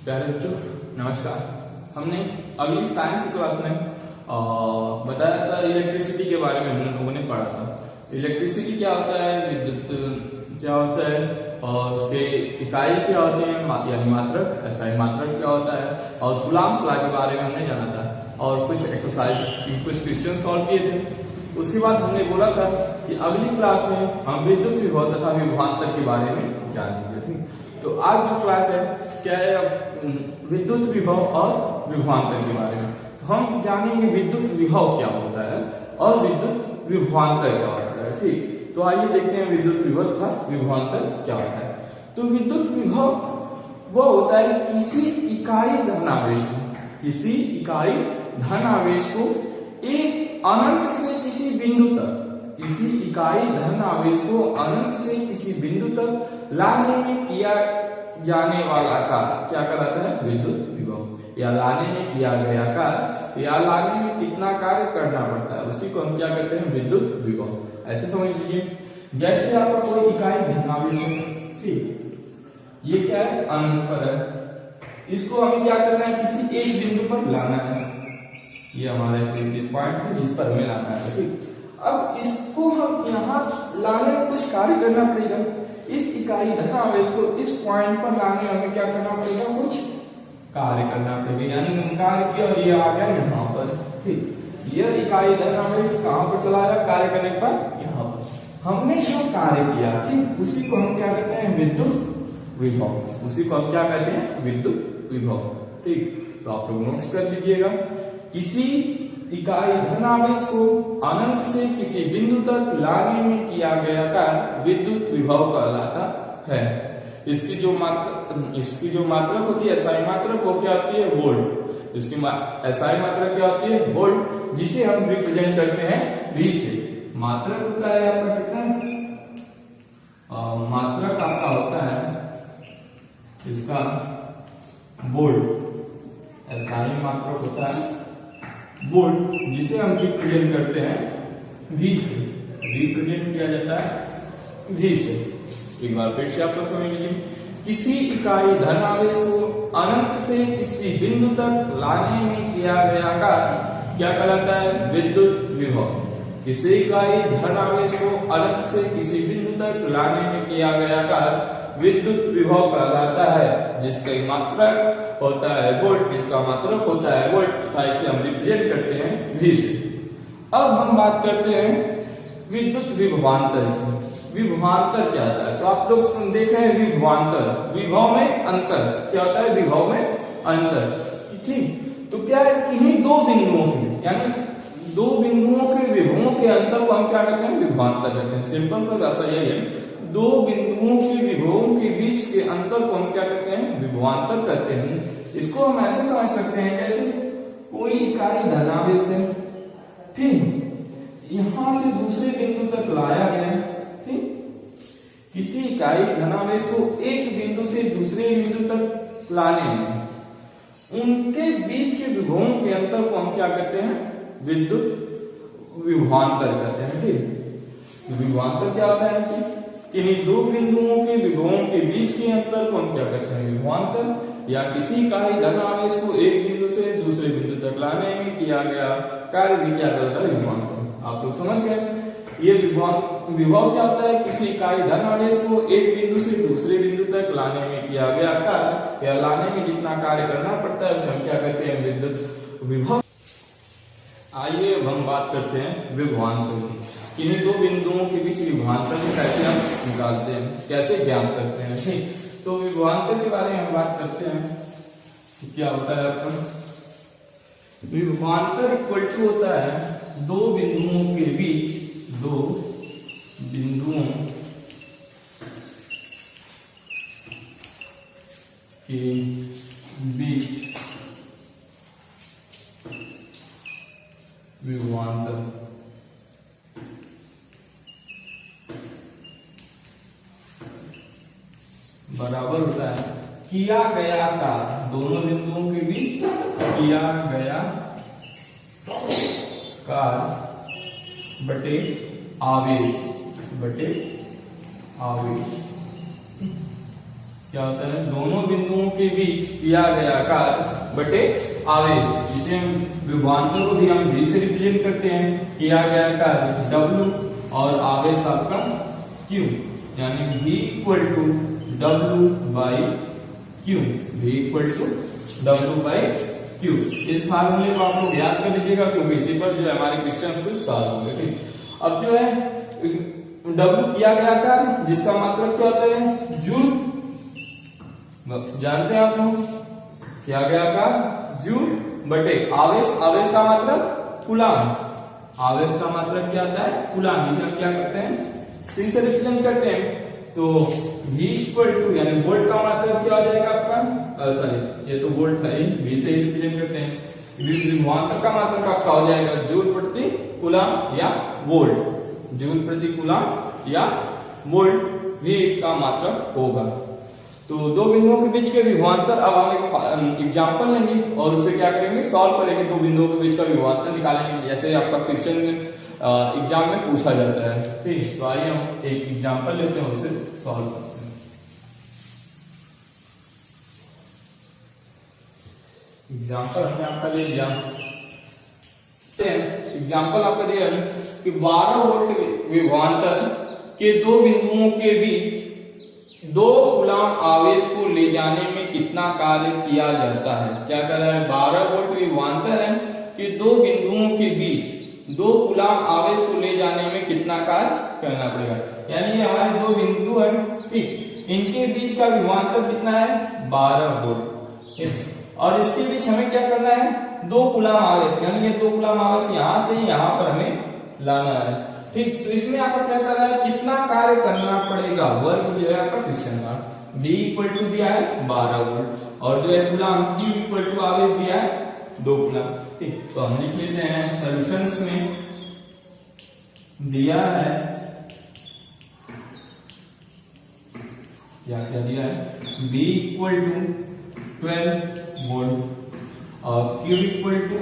प्यारे बच्चों नमस्कार। हमने अगली साइंस की क्लास में बताया था इलेक्ट्रिसिटी के बारे में हम लोगों ने पढ़ा था। इलेक्ट्रिसिटी क्या होता है, विद्युत क्या होता है और उसके इकाई क्या होते हैं यानी मात्रक, SI मात्रक क्या होता है और कूलॉम्स लॉ के बारे में हमने जाना था और कुछ एक्सरसाइज कुछ क्वेश्चन सॉल्व किए थे। उसके बाद हमने बोला था कि अगली क्लास में हम विद्युत विभव तथा विभवांतर के बारे में जानेंगे। ठीक, तो आज जो क्लास है क्या है, विद्युत विभव और विभवांतर के बारे में। तो हम जानेंगे विद्युत विभव क्या होता है और विद्युत विभवांतर क्या होता है। ठीक, तो आइए देखते हैं विद्युत विभव तथा विभवांतर क्या होता है। तो विद्युत विभव वो होता है किसी इकाई धन आवेश को एक अनंत से किसी बिंदु तक, किसी इकाई धन आवेश को अनंत से किसी बिंदु तक लाने में किया जाने वाला कार्य क्या कहलाता है, विद्युत विभव। या लाने में किया गया कार्य या लाने में कितना कार्य करना पड़ता है उसी को हम क्या कहते हैं, विद्युत विभव। ऐसे समझ लीजिए जैसे आपका कोई इकाई धन आवेश है, ठीक, ये क्या है, अनंत पर है, इसको हमें क्या करना है, किसी एक बिंदु पर लाना है। ये हमारा पॉइंट है जिस पर हमें लाना है। ठीक, अब इसको हम यहाँ लाने में कुछ कार्य करना पड़ेगा। इस इकाई धन आवेश को इस पॉइंट पर लाने में हमें क्या करना पड़ेगा, कुछ कार्य करना पड़ेगा। यानी हम कार्य किया और ये आ गया यहाँ पर। ठीक, यह इकाई धन आवेश कहाँ पर चला गया, कार्य करने पर यहाँ पर। हमने जो कार्य किया, ठीक, उसी को हम क्या कहते हैं, विद्युत विभव। उसी को हम क्या कहते हैं, विद्युत विभव। ठीक, तो आप लोग नोट्स कर लीजिएगा। किसी इकाई धन आवेश को अनंत से किसी बिंदु तक लाने में किया गया कार्य विद्युत विभव कहलाता है। इसकी जो मात्रक होती है, SI मात्रक, वो क्या होती है, वोल्ट। इसकी SI मात्रक क्या होती है, वोल्ट, जिसे हम रिप्रेजेंट करते हैं V से। मात्रक होता है आपका कितना, मात्रक आपका होता है इसका वोल्ट। SI मात्रक होता है वोल्ट, जिसे हम रिप्रेजेंट करते हैं V से। रिप्रेजेंट किया जाता है V से। एक बार फिर से आप लोग समझ लीजिए, किसी इकाई धन आवेश को अनंत से किसी बिंदु तक लाने में किया गया कार्य क्या कहलाता है, विद्युत विभव। किसी इकाई धन आवेश को अनंत से किसी बिंदु तक लाने में किया गया कार्य विद्युत विभव कहलाता है, जिसका मात्रक होता है वोल्ट, जिसका मात्रक होता है वोल्ट, इसे हम रिप्रेजेंट करते हैं V से। अब हम बात करते हैं विद्युत विभवांतर। विभवांतर क्या होता है, तो आप लोग देख रहे हैं विभवांतर, विभव में अंतर क्या होता है, विभव में अंतर। ठीक, तो क्या है, किन्हीं दो बिंदुओं के, यानी दो बिंदुओं के विभवों के अंतर को हम क्या कहते हैं, विभवांतर कहते हैं। सिंपल सा ऐसा यही है, दो बिंदुओं के विभवों के बीच के अंतर को हम क्या कहते हैं, विभवांतर कहते हैं। इसको हम ऐसे समझ सकते हैं जैसे कोई इकाई धन आवेश है, ठीक, यहां से दूसरे बिंदु तक लाया गया, ठीक, किसी इकाई धन आवेश को एक बिंदु से दूसरे बिंदु तक लाने में उनके बीच के विभवों के अंतर को हम क्या कहते हैं, विद्युत विभवांतर कहते हैं। ठीक, विभवांतर क्या होता है कि किन्हीं दो बिंदुओं के विभवों के बीच के अंतर को हम क्या कहते हैं, विभवांतर। या किसी इकाई धन आवेश को एक बिंदु से दूसरे बिंदु तक लाने में किया गया कार्य भी क्या कहता है, विभवांतर। आप लोग समझ गए। ये विभव क्या होता है, किसी इकाई धन आवेश को एक बिंदु से दूसरे बिंदु तक लाने में किया गया कार्य या लाने में जितना कार्य करना पड़ता है उसे हम क्या कहते हैं, विद्युत विभव। आइए अब हम बात करते हैं विभवांतर की। किन्हीं दो बिंदुओं के बीच विभवांतर को कैसे हम निकालते हैं, कैसे ज्ञात करते हैं। ठीक, तो विभवांतर के बारे में हम बात करते हैं तो क्या होता है आपका, विभवांतर इक्वल टू होता है दो बिंदुओं के बीच विभवांतर। बराबर होता है किया गया कार्य, दोनों बिंदुओं के बीच किया गया कार्य बटे आवेश क्या होता है, दोनों बिंदुओं के बीच किया गया कार्य बटे आवेश, जिसे हम विभवांतर को भी हम v से रिप्रेजेंट करते हैं, किया गया कार्य w और आवेश आपका q, यानी v equal to w by q, v equal to w by q। इस फार्मूले को आप लोग याद कर लीजिएगा, क्योंकि इसी पर जो है हमारे क्वेश्चन कुछ सॉल्व होंगे। ठीक, अब जो है w किया गया कार्य जिसका मात्रक क्या होता है, जूल, जानते हैं आप लोग, किया गया का जूल बटे आवेश, आवेश का मतलब कूलाम, आवेश का मतलब क्या आता है, कूलाम, जिसे हम क्या करते हैं, c से रिप्रेजेंट करते हैं। तो v इक्वल टू, यानी वोल्ट का मतलब क्या हो जाएगा आपका, सॉरी ये तो वोल्ट है, v से रिप्रेजेंट करते हैं, विभवांतर का मतलब आपका हो जाएगा जूल प्रति कूलाम या वोल्ट, जूल प्रति कूलाम या वोल्ट, v इसका मात्रक होगा। तो दो बिंदुओं के बीच के विभवांतर, अब हम एक एग्जांपल लेंगे और उसे क्या करेंगे, सॉल्व करेंगे, दो बिंदुओं के बीच का विभवांतर निकालेंगे, जैसे आपका क्वेश्चन एग्जाम में पूछा जाता है। ठीक, तो आइए हम एक एग्जांपल लेते हैं और उसे सॉल्व करते हैं। एग्जांपल हमने आपका ले लिया, एग्जांपल आपका दिया है कि 12 वोल्ट विभवांतर के दो बिंदुओं के बीच 2 कूलाम आवेश को ले जाने में कितना कार्य किया जाता है। क्या कर रहा है, 12 वोल्ट विभवांतर है कि दो बिंदुओं के बीच 2 कूलाम आवेश को ले जाने में कितना कार्य करना पड़ेगा, यानी ये हमारे दो बिंदु है, ठीक, इनके बीच का विभवांतर कितना है, 12 वोल्ट, और इसके बीच हमें क्या करना है, 2 कूलाम आवेश, यानी ये 2 कूलाम आवेश यहां से यहां पर हमें लाना है। ठीक, तो इसमें आपका क्या कर रहा है, कितना कार्य करना पड़ेगा, वर्ग जो है आपका question mark, d equal to दिया है 12 वोल्ट, और जो है कूलाम q इक्वल टू आवेश दिया है 2 कूलाम। ठीक, तो हम लिख लेते हैं सॉल्यूशंस में दिया है, क्या क्या दिया है, b इक्वल टू 12 वोल्ट और q इक्वल टू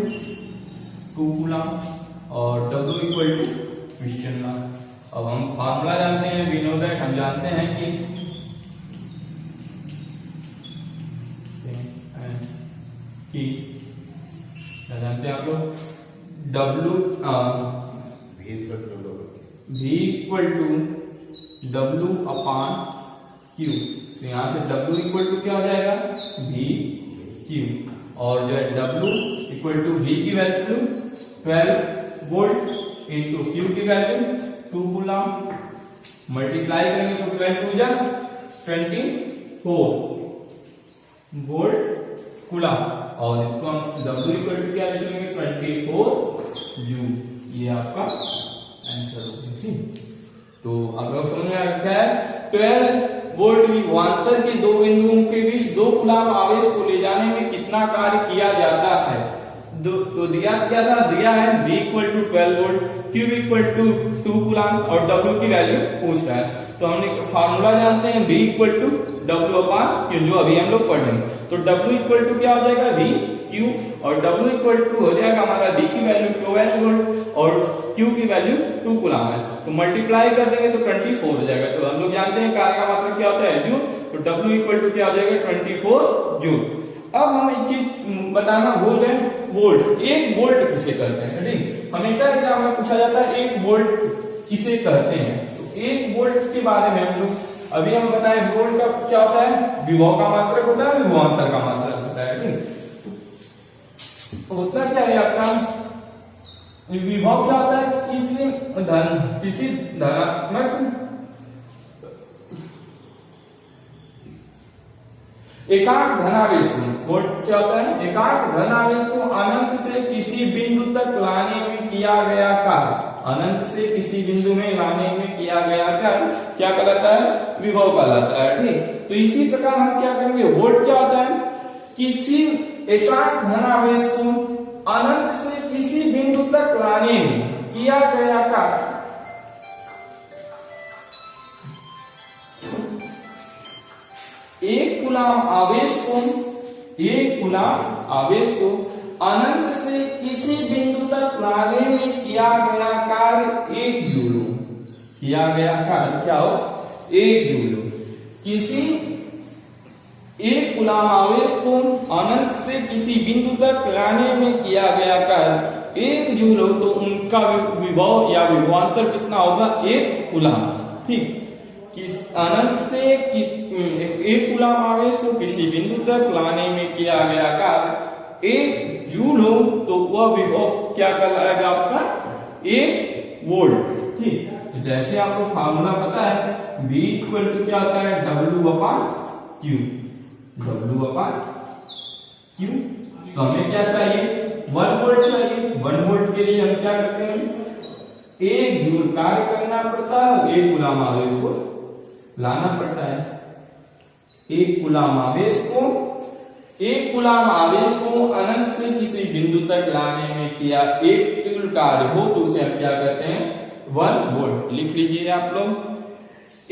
2 कूलाम और w equal to question mark. अब हम फार्मूला जानते हैं, वी नो दैट, हम जानते हैं कि क्या जानते हैं आप लोग, W v equal to W upon Q, तो यहां से W इक्वल टू क्या हो जाएगा, v Q, और जो है W इक्वल टू v की वैल्यू 12 वोल्ट इंटू Q की वैल्यू 2 कूलाम, मल्टीप्लाई करेंगे तो 12 टू जा 24 वोल्ट कूलाम, और इसको हम W इक्वल टू क्या लिखेंगे, 24 जूल, ये आपका आंसर होगा। तो आप लोग समझ में आ गया है, 12 वोल्ट विभवांतर के दो बिंदुओं के बीच 2 कूलाम आवेश को ले जाने में कितना कार्य किया जाता है। तो दिया क्या था, दिया है v equal to 12 volt, q equal to 2 coulomb और w की वैल्यू पूछ रहा है। तो हमने फार्मूला जानते हैं v equal to w upon q, जो अभी हम लोग पढ़ रहे हैं। तो w इक्वल टू क्या हो जाएगा, v q, और w इक्वल टू हो जाएगा हमारा v की वैल्यू 12 वोल्ट और q की वैल्यू 2 कूलाम है, तो मल्टीप्लाई कर देंगे तो 24 हो जाएगा। तो हम लोग जानते हैं कार्य का मात्रक क्या होता है, जूल, तो w इक्वल टू क्या हो जाएगा, 24 जूल। अब हम एक चीज बताना भूल गए, वोल्ट, 1 वोल्ट किसे कहते हैं। ठीक, हमेशा एग्जाम में पूछा जाता है 1 वोल्ट किसे कहते हैं। तो 1 वोल्ट के बारे में हम लोग अभी हम बताएं, वोल्ट का क्या होता है, विभव का मात्रक होता है, विभवांतर का मात्रक होता है। ठीक, तो होता क्या है आपका, विभव क्या होता है, किसी धनात्मक एकांक धनावेश को, वोल्ट क्या होता है, एकांक धनावेश को अनंत से किसी बिंदु तक लाने में किया गया कार्य, अनंत से किसी बिंदु में लाने में किया गया कार्य क्या कहलाता है, विभव कहलाता है। ठीक, तो इसी प्रकार हम क्या करेंगे, वोल्ट क्या होता है, किसी एकांक धनावेश को अनंत से किसी बिंदु तक लाने में किया गया कार्य, एक कूलाम आवेश को अनंत से किसी बिंदु तक लाने में किया गया कार्य 1 जूल, किया गया कार्य क्या हो, 1 जूल। किसी एक कूलाम आवेश को अनंत से किसी बिंदु तक लाने में किया गया कार्य 1 जूल हो तो उनका विभव या विभवांतर कितना होगा? 1 कूलाम। ठीक, किस अनंत से एक कूलाम आवेश को किसी बिंदु तक लाने में किया गया कार्य 1 जूल हो तो वह विभव क्या कहलाएगा आपका? 1 वोल्ट। ठीक, तो जैसे आपको फार्मूला पता है V इक्वल टू क्या होता है? W upon Q। W upon Q। तो हमें क्या चाहिए? 1 वोल्ट चाहिए। 1 वोल्ट के लिए हम क्या करते हैं? 1 जूल कार्य करना पड़ता है, 1 कूलाम आवेश को लाना पड़ता है। 1 कूलाम आवेश को अनंत से किसी बिंदु तक लाने में किया 1 जूल कार्य हो तो उसे हम क्या कहते हैं? 1 वोल्ट। लिख लीजिए आप लोग।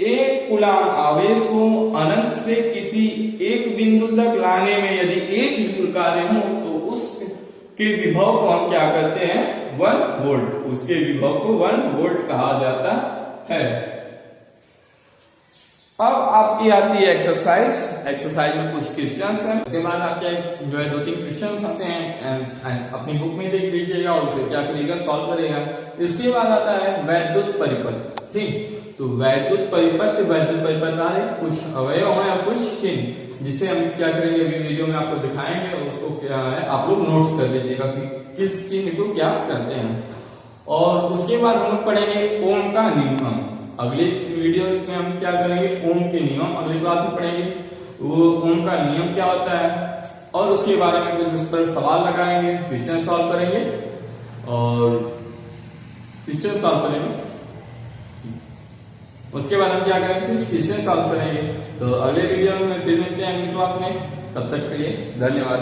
1 कूलाम आवेश को अनंत से किसी एक बिंदु तक लाने में यदि 1 जूल कार्य हो तो उसके विभव को हम क्या कहते हैं? 1 वोल्ट। उसके विभव को 1 वोल्ट कहा जाता है। अब आपकी आती है एक्सरसाइज में कुछ क्वेश्चंस हैं। उसके बाद आपके जो है 2-3 क्वेश्चंस आते हैं, अपनी बुक में देख लीजिएगा और उसे क्या करिएगा? सॉल्व करेगा। इसके बाद आता है वैद्युत परिपथ। ठीक, तो वैद्युत परिपथ आ रहे कुछ अवयव हैं और कुछ चिन्ह, जिसे हम क्या करेंगे अभी वीडियो में आपको दिखाएंगे और उसको क्या है आप लोग नोट्स कर लीजिएगा कि किस चिन्ह को क्या करते हैं। और उसके बाद हम लोग पढ़ेंगे ओम का नियम। अगले वीडियोस में हम क्या करेंगे? ओम के नियम अगली क्लास में पढ़ेंगे। वो ओम का नियम क्या होता है और उसके बारे में कुछ उस पर सवाल लगाएंगे, क्वेश्चन सॉल्व करेंगे उसके बाद हम क्या करेंगे? कुछ क्वेश्चन सॉल्व करेंगे। तो अगले वीडियो में फिर मिलते हैं अगली क्लास में। तब तक के लिए धन्यवाद।